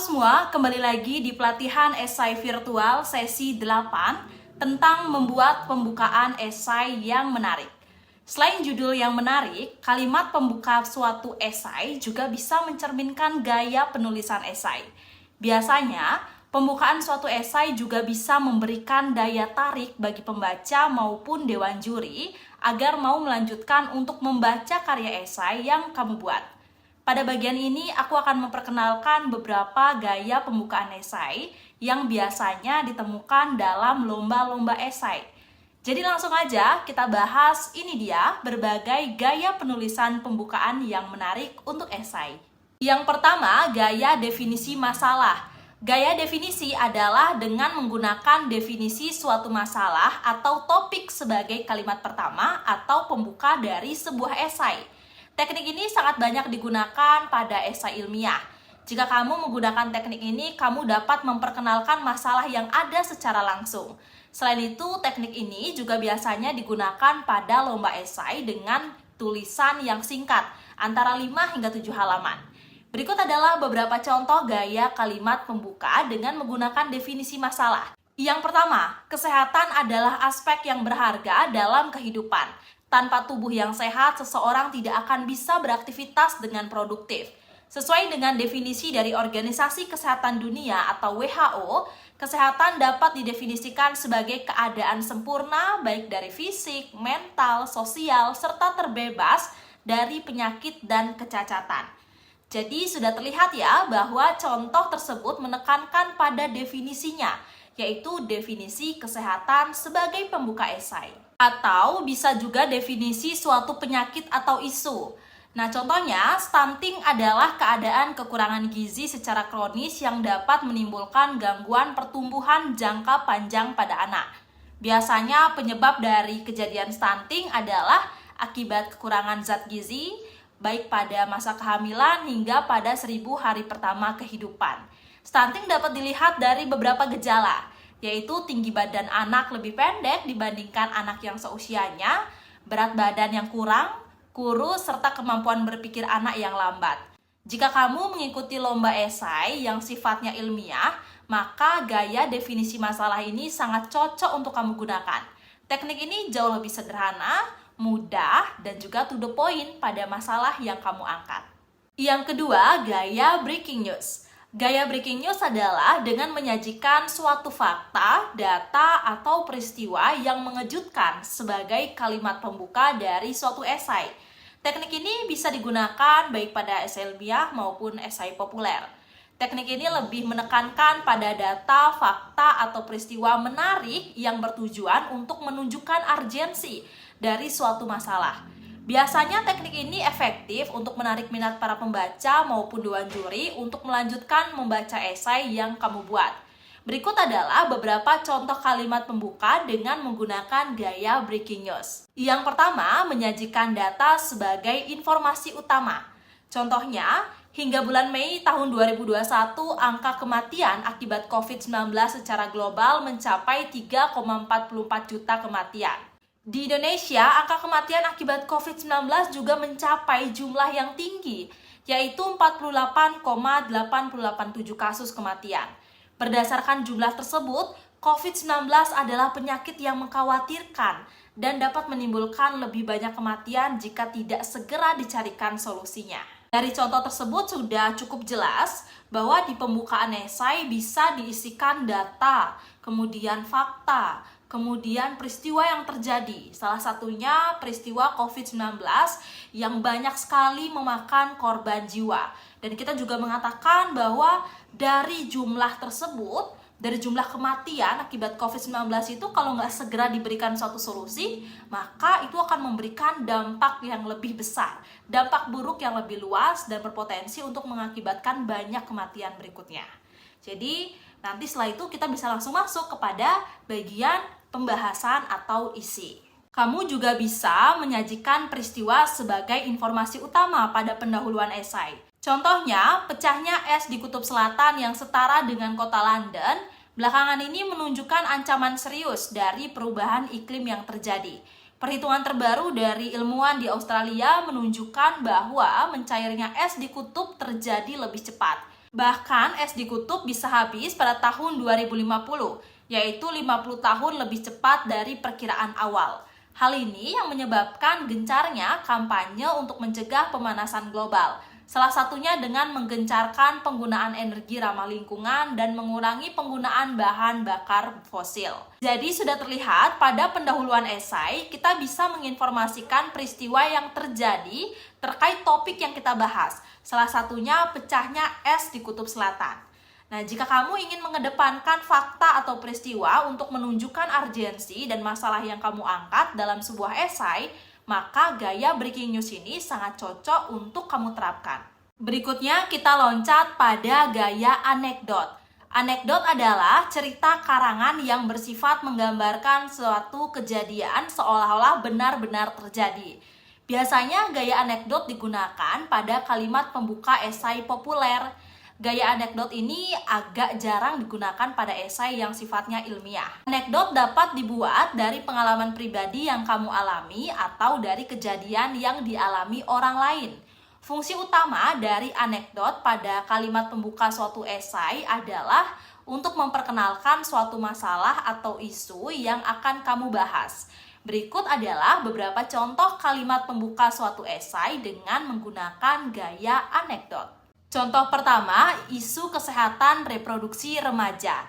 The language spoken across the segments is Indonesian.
semua, kembali lagi di pelatihan esai virtual sesi 8 tentang membuat pembukaan esai yang menarik. Selain judul yang menarik, kalimat pembuka suatu esai juga bisa mencerminkan gaya penulisan esai. Biasanya, pembukaan suatu esai juga bisa memberikan daya tarik bagi pembaca maupun dewan juri agar mau melanjutkan untuk membaca karya esai yang kamu buat. Pada bagian ini, aku akan memperkenalkan beberapa gaya pembukaan esai yang biasanya ditemukan dalam lomba-lomba esai. Jadi langsung aja kita bahas, ini dia berbagai gaya penulisan pembukaan yang menarik untuk esai. Yang pertama, gaya definisi masalah. Gaya definisi adalah dengan menggunakan definisi suatu masalah atau topik sebagai kalimat pertama atau pembuka dari sebuah esai. Teknik ini sangat banyak digunakan pada esai ilmiah. Jika kamu menggunakan teknik ini, kamu dapat memperkenalkan masalah yang ada secara langsung. Selain itu, teknik ini juga biasanya digunakan pada lomba esai dengan tulisan yang singkat, antara 5 hingga 7 halaman. Berikut adalah beberapa contoh gaya kalimat pembuka dengan menggunakan definisi masalah. Yang pertama, kesehatan adalah aspek yang berharga dalam kehidupan. Tanpa tubuh yang sehat, seseorang tidak akan bisa beraktivitas dengan produktif. Sesuai dengan definisi dari Organisasi Kesehatan Dunia atau WHO, kesehatan dapat didefinisikan sebagai keadaan sempurna baik dari fisik, mental, sosial, serta terbebas dari penyakit dan kecacatan. Jadi sudah terlihat ya bahwa contoh tersebut menekankan pada definisinya, yaitu definisi kesehatan sebagai pembuka esai. Atau bisa juga definisi suatu penyakit atau isu. Nah, contohnya, stunting adalah keadaan kekurangan gizi secara kronis yang dapat menimbulkan gangguan pertumbuhan jangka panjang pada anak. Biasanya penyebab dari kejadian stunting adalah akibat kekurangan zat gizi, baik pada masa kehamilan hingga pada 1000 hari pertama kehidupan. Stunting dapat dilihat dari beberapa gejala, yaitu tinggi badan anak lebih pendek dibandingkan anak yang seusianya, berat badan yang kurang, kurus, serta kemampuan berpikir anak yang lambat. Jika kamu mengikuti lomba esai yang sifatnya ilmiah, maka gaya definisi masalah ini sangat cocok untuk kamu gunakan. Teknik ini jauh lebih sederhana, mudah, dan juga to the point pada masalah yang kamu angkat. Yang kedua, gaya breaking news. Gaya breaking news adalah dengan menyajikan suatu fakta, data, atau peristiwa yang mengejutkan sebagai kalimat pembuka dari suatu esai. Teknik ini bisa digunakan baik pada esai ilmiah maupun esai populer. Teknik ini lebih menekankan pada data, fakta, atau peristiwa menarik yang bertujuan untuk menunjukkan urgensi dari suatu masalah. Biasanya teknik ini efektif untuk menarik minat para pembaca maupun dewan juri untuk melanjutkan membaca esai yang kamu buat. Berikut adalah beberapa contoh kalimat pembuka dengan menggunakan gaya breaking news. Yang pertama, menyajikan data sebagai informasi utama. Contohnya, hingga bulan Mei tahun 2021, angka kematian akibat COVID-19 secara global mencapai 3,44 juta kematian. Di Indonesia, angka kematian akibat COVID-19 juga mencapai jumlah yang tinggi, yaitu 48,887 kasus kematian. Berdasarkan jumlah tersebut, COVID-19 adalah penyakit yang mengkhawatirkan dan dapat menimbulkan lebih banyak kematian jika tidak segera dicarikan solusinya. Dari contoh tersebut sudah cukup jelas bahwa di pembukaan esai bisa diisikan data, kemudian fakta, kemudian peristiwa yang terjadi. Salah satunya peristiwa COVID-19 yang banyak sekali memakan korban jiwa. Dan kita juga mengatakan bahwa dari jumlah tersebut, dari jumlah kematian akibat COVID-19 itu kalau nggak segera diberikan suatu solusi, maka itu akan memberikan dampak yang lebih besar, dampak buruk yang lebih luas dan berpotensi untuk mengakibatkan banyak kematian berikutnya. Jadi nanti setelah itu kita bisa langsung masuk kepada bagian pembahasan atau isi. Kamu juga bisa menyajikan peristiwa sebagai informasi utama pada pendahuluan esai. Contohnya, pecahnya es di Kutub Selatan yang setara dengan kota London, belakangan ini menunjukkan ancaman serius dari perubahan iklim yang terjadi. Perhitungan terbaru dari ilmuwan di Australia menunjukkan bahwa mencairnya es di kutub terjadi lebih cepat. Bahkan es di kutub bisa habis pada tahun 2050, yaitu 50 tahun lebih cepat dari perkiraan awal. Hal ini yang menyebabkan gencarnya kampanye untuk mencegah pemanasan global. Salah satunya dengan menggencarkan penggunaan energi ramah lingkungan dan mengurangi penggunaan bahan bakar fosil. Jadi sudah terlihat pada pendahuluan esai, kita bisa menginformasikan peristiwa yang terjadi terkait topik yang kita bahas. Salah satunya pecahnya es di Kutub Selatan. Nah, jika kamu ingin mengedepankan fakta atau peristiwa untuk menunjukkan urgensi dan masalah yang kamu angkat dalam sebuah esai, maka gaya breaking news ini sangat cocok untuk kamu terapkan. Berikutnya kita loncat pada gaya anekdot. Anekdot adalah cerita karangan yang bersifat menggambarkan suatu kejadian seolah-olah benar-benar terjadi. Biasanya gaya anekdot digunakan pada kalimat pembuka esai populer. Gaya anekdot ini agak jarang digunakan pada esai yang sifatnya ilmiah. Anekdot dapat dibuat dari pengalaman pribadi yang kamu alami atau dari kejadian yang dialami orang lain. Fungsi utama dari anekdot pada kalimat pembuka suatu esai adalah untuk memperkenalkan suatu masalah atau isu yang akan kamu bahas. Berikut adalah beberapa contoh kalimat pembuka suatu esai dengan menggunakan gaya anekdot. Contoh pertama, isu kesehatan reproduksi remaja.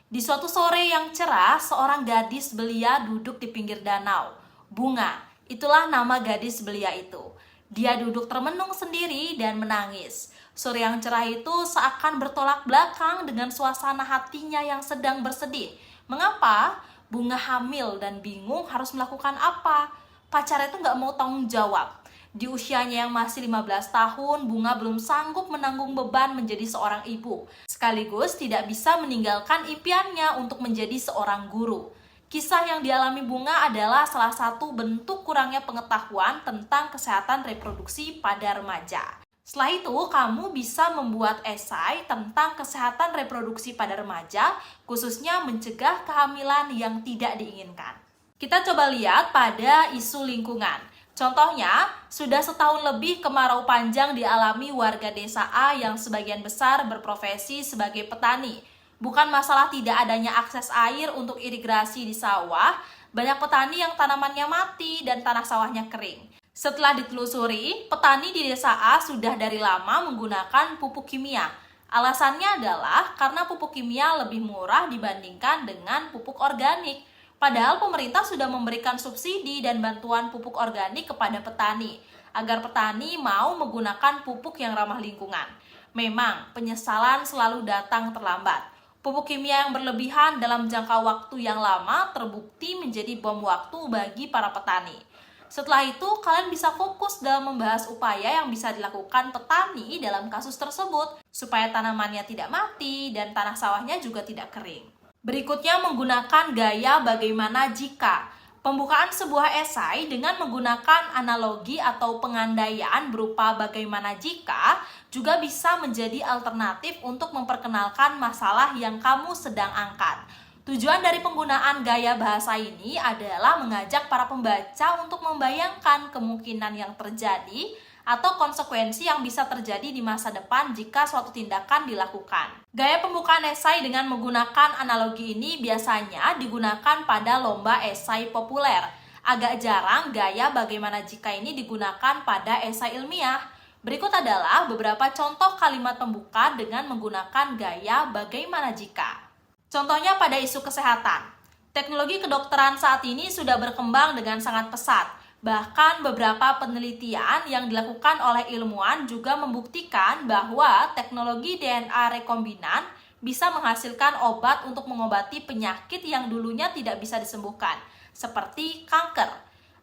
Di suatu sore yang cerah, seorang gadis belia duduk di pinggir danau. Bunga, itulah nama gadis belia itu. Dia duduk termenung sendiri dan menangis. Sore yang cerah itu seakan bertolak belakang dengan suasana hatinya yang sedang bersedih. Mengapa? Bunga hamil dan bingung harus melakukan apa. Pacarnya itu nggak mau tanggung jawab. Di usianya yang masih 15 tahun, Bunga belum sanggup menanggung beban menjadi seorang ibu. Sekaligus tidak bisa meninggalkan impiannya untuk menjadi seorang guru. Kisah yang dialami Bunga adalah salah satu bentuk kurangnya pengetahuan tentang kesehatan reproduksi pada remaja. Setelah itu, kamu bisa membuat esai tentang kesehatan reproduksi pada remaja, khususnya mencegah kehamilan yang tidak diinginkan. Kita coba lihat pada isu lingkungan. Contohnya, sudah setahun lebih kemarau panjang dialami warga desa A yang sebagian besar berprofesi sebagai petani. Bukan masalah tidak adanya akses air untuk irigasi di sawah, banyak petani yang tanamannya mati dan tanah sawahnya kering. Setelah ditelusuri, petani di desa A sudah dari lama menggunakan pupuk kimia. Alasannya adalah karena pupuk kimia lebih murah dibandingkan dengan pupuk organik. Padahal pemerintah sudah memberikan subsidi dan bantuan pupuk organik kepada petani, agar petani mau menggunakan pupuk yang ramah lingkungan. Memang, penyesalan selalu datang terlambat. Pupuk kimia yang berlebihan dalam jangka waktu yang lama terbukti menjadi bom waktu bagi para petani. Setelah itu, kalian bisa fokus dalam membahas upaya yang bisa dilakukan petani dalam kasus tersebut, supaya tanamannya tidak mati dan tanah sawahnya juga tidak kering. Berikutnya menggunakan gaya bagaimana jika. Pembukaan sebuah esai dengan menggunakan analogi atau pengandaian berupa bagaimana jika juga bisa menjadi alternatif untuk memperkenalkan masalah yang kamu sedang angkat. Tujuan dari penggunaan gaya bahasa ini adalah mengajak para pembaca untuk membayangkan kemungkinan yang terjadi atau konsekuensi yang bisa terjadi di masa depan jika suatu tindakan dilakukan. Gaya pembukaan esai dengan menggunakan analogi ini biasanya digunakan pada lomba esai populer. Agak jarang gaya bagaimana jika ini digunakan pada esai ilmiah. Berikut adalah beberapa contoh kalimat pembuka dengan menggunakan gaya bagaimana jika. Contohnya pada isu kesehatan. Teknologi kedokteran saat ini sudah berkembang dengan sangat pesat. Bahkan beberapa penelitian yang dilakukan oleh ilmuwan juga membuktikan bahwa teknologi DNA rekombinan bisa menghasilkan obat untuk mengobati penyakit yang dulunya tidak bisa disembuhkan, seperti kanker.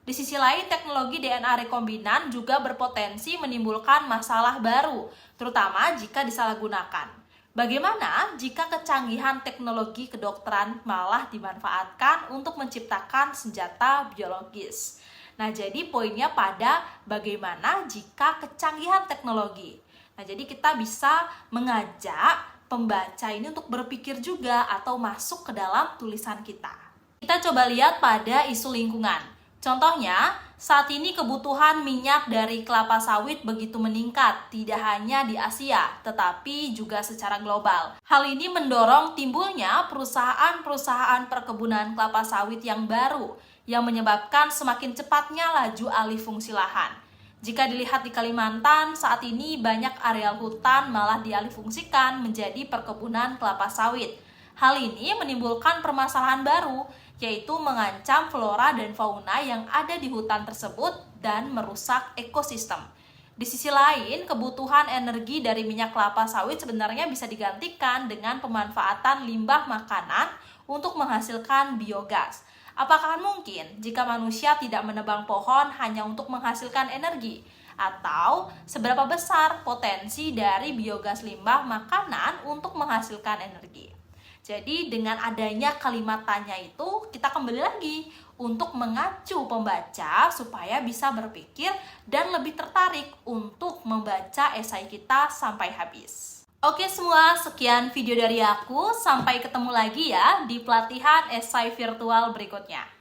Di sisi lain, teknologi DNA rekombinan juga berpotensi menimbulkan masalah baru, terutama jika disalahgunakan. Bagaimana jika kecanggihan teknologi kedokteran malah dimanfaatkan untuk menciptakan senjata biologis? Nah, jadi poinnya pada bagaimana jika kecanggihan teknologi. Nah, jadi kita bisa mengajak pembaca ini untuk berpikir juga atau masuk ke dalam tulisan kita. Kita coba lihat pada isu lingkungan. Contohnya, Saat ini kebutuhan minyak dari kelapa sawit begitu meningkat, tidak hanya di Asia, tetapi juga secara global. Hal ini mendorong timbulnya perusahaan-perusahaan perkebunan kelapa sawit yang baru, yang menyebabkan semakin cepatnya laju alih fungsi lahan. Jika dilihat di Kalimantan, saat ini banyak areal hutan malah dialihfungsikan menjadi perkebunan kelapa sawit. Hal ini menimbulkan permasalahan baru, yaitu mengancam flora dan fauna yang ada di hutan tersebut dan merusak ekosistem. Di sisi lain, kebutuhan energi dari minyak kelapa sawit sebenarnya bisa digantikan dengan pemanfaatan limbah makanan untuk menghasilkan biogas. Apakah mungkin jika manusia tidak menebang pohon hanya untuk menghasilkan energi? Atau seberapa besar potensi dari biogas limbah makanan untuk menghasilkan energi? Jadi dengan adanya kalimat tanya itu, kita kembali lagi untuk mengacu pembaca supaya bisa berpikir dan lebih tertarik untuk membaca esai kita sampai habis. Oke semua, sekian video dari aku. Sampai ketemu lagi ya di pelatihan esai virtual berikutnya.